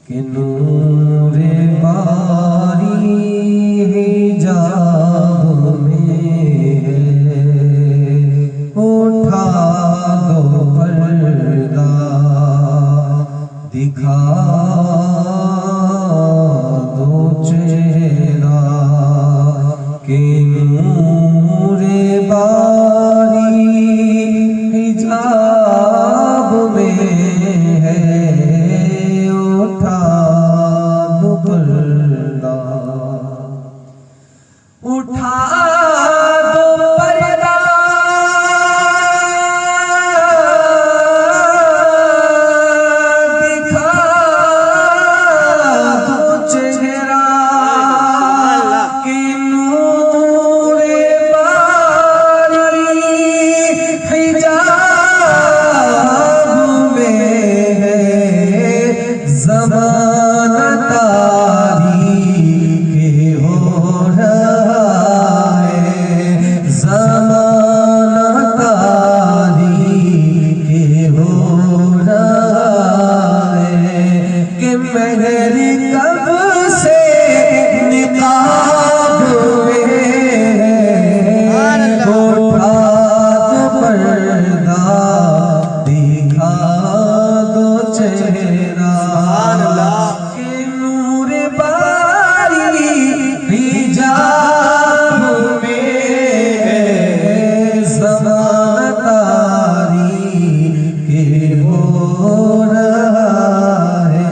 कि नूरे बारी हिजाब में उठा दो पर्दा दिखा दो चेहरा कि नूरे बारी हिजाब में है उठा दो पर्दा उठा दो पर्दा दिखा दो चेहरा कि नूरे बारी हिजाब में है ज़माना तारीक़ हो रहा है ज़माना तारीक़ हो रहा है कि मेहर कब से निकाब में है उठा दो पर्दा दिखा दो चेहरा कि नूर बारी हिजाब में है ज़माना तारीक़ हो रहा है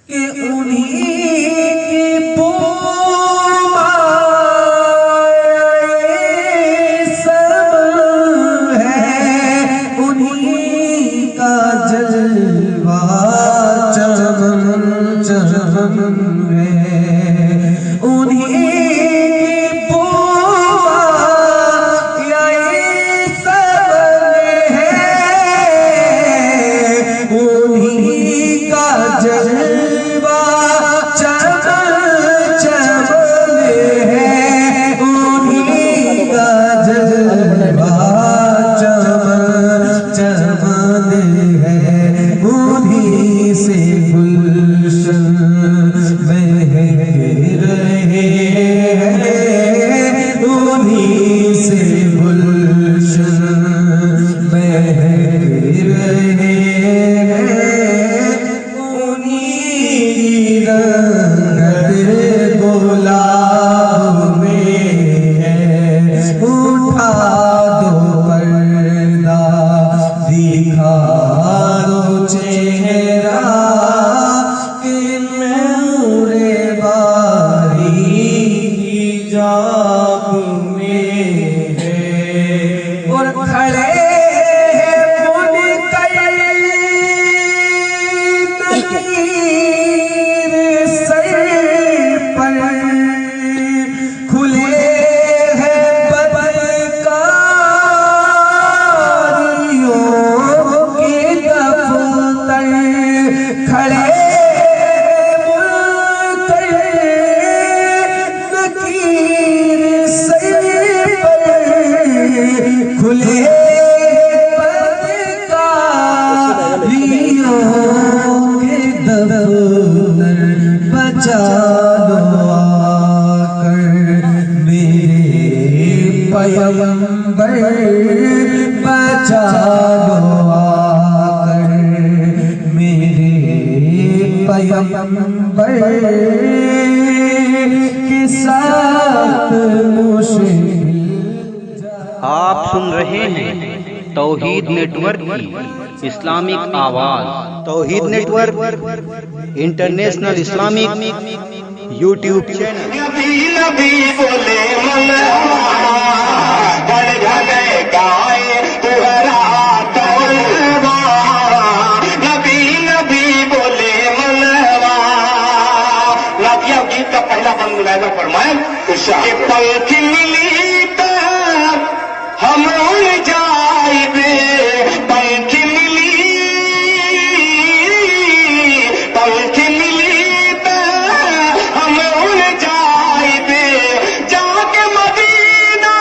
कि उन्हीं की पूमाए सब है उन्हीं का जलवा चमन चमन है उन्हीं की पूमाए सब है उन्हीं का जलवा चमन चमन है उन्हीं का जलवा चमन चमन है उन्हीं से गुलशन महक रहे हैं उन्हीं से गुलशन महक रहे हैं उन्हीं रंगत गुलाब में है उठा दो पर्दा दिखा दो चेहरा कि नूरे बारी हिजाब में है और खड़े हैं मुनकर नकीर सर पर खुले हैं बदकारियों के दफ्तर खड़े मुनकर नकीर सर पर खुले बदकारियों के दफ्तर बचा लो आकर मेरे पैगंबर बचा लो आकर मेरे पैगंबर के साथ मुश्किल आप सुन रहे हैं तौहीद नेटवर्क की इस्लामिक आवाज। Tauheed network international Islamic YouTube channel. नबी नबी बोले नबी नबी बोले गीत का पहला बंद मुलायजा फरमाए पंखी मिली तो हम उड़ जाए पंखी मिली तो हम उड़ जाए जाके मदीना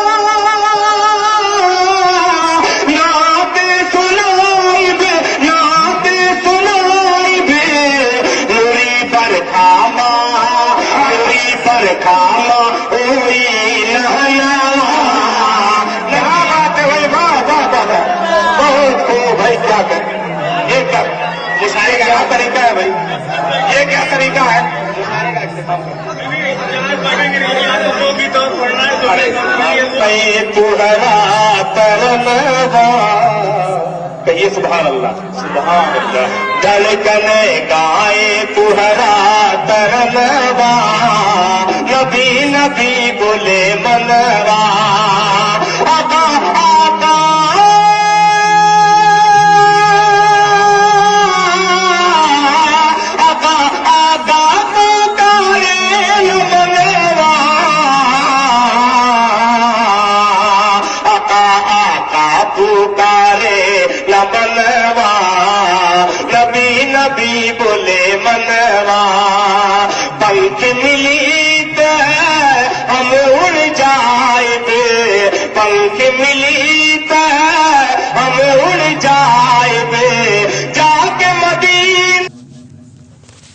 तुहरा तरनवा कहिए सुभान अल्लाह सुभान अल्लाह धड़कन गाए तुहरा तरनवा नबी नबी बोले मनवा आका आका आका आका पुकारे मनवा आका आका पुकारे मनवा नबी नबी बोले मनवा पंख मिली तो हम उड़ जाए पंख मिली तो हम उड़ जाए जाके मदीन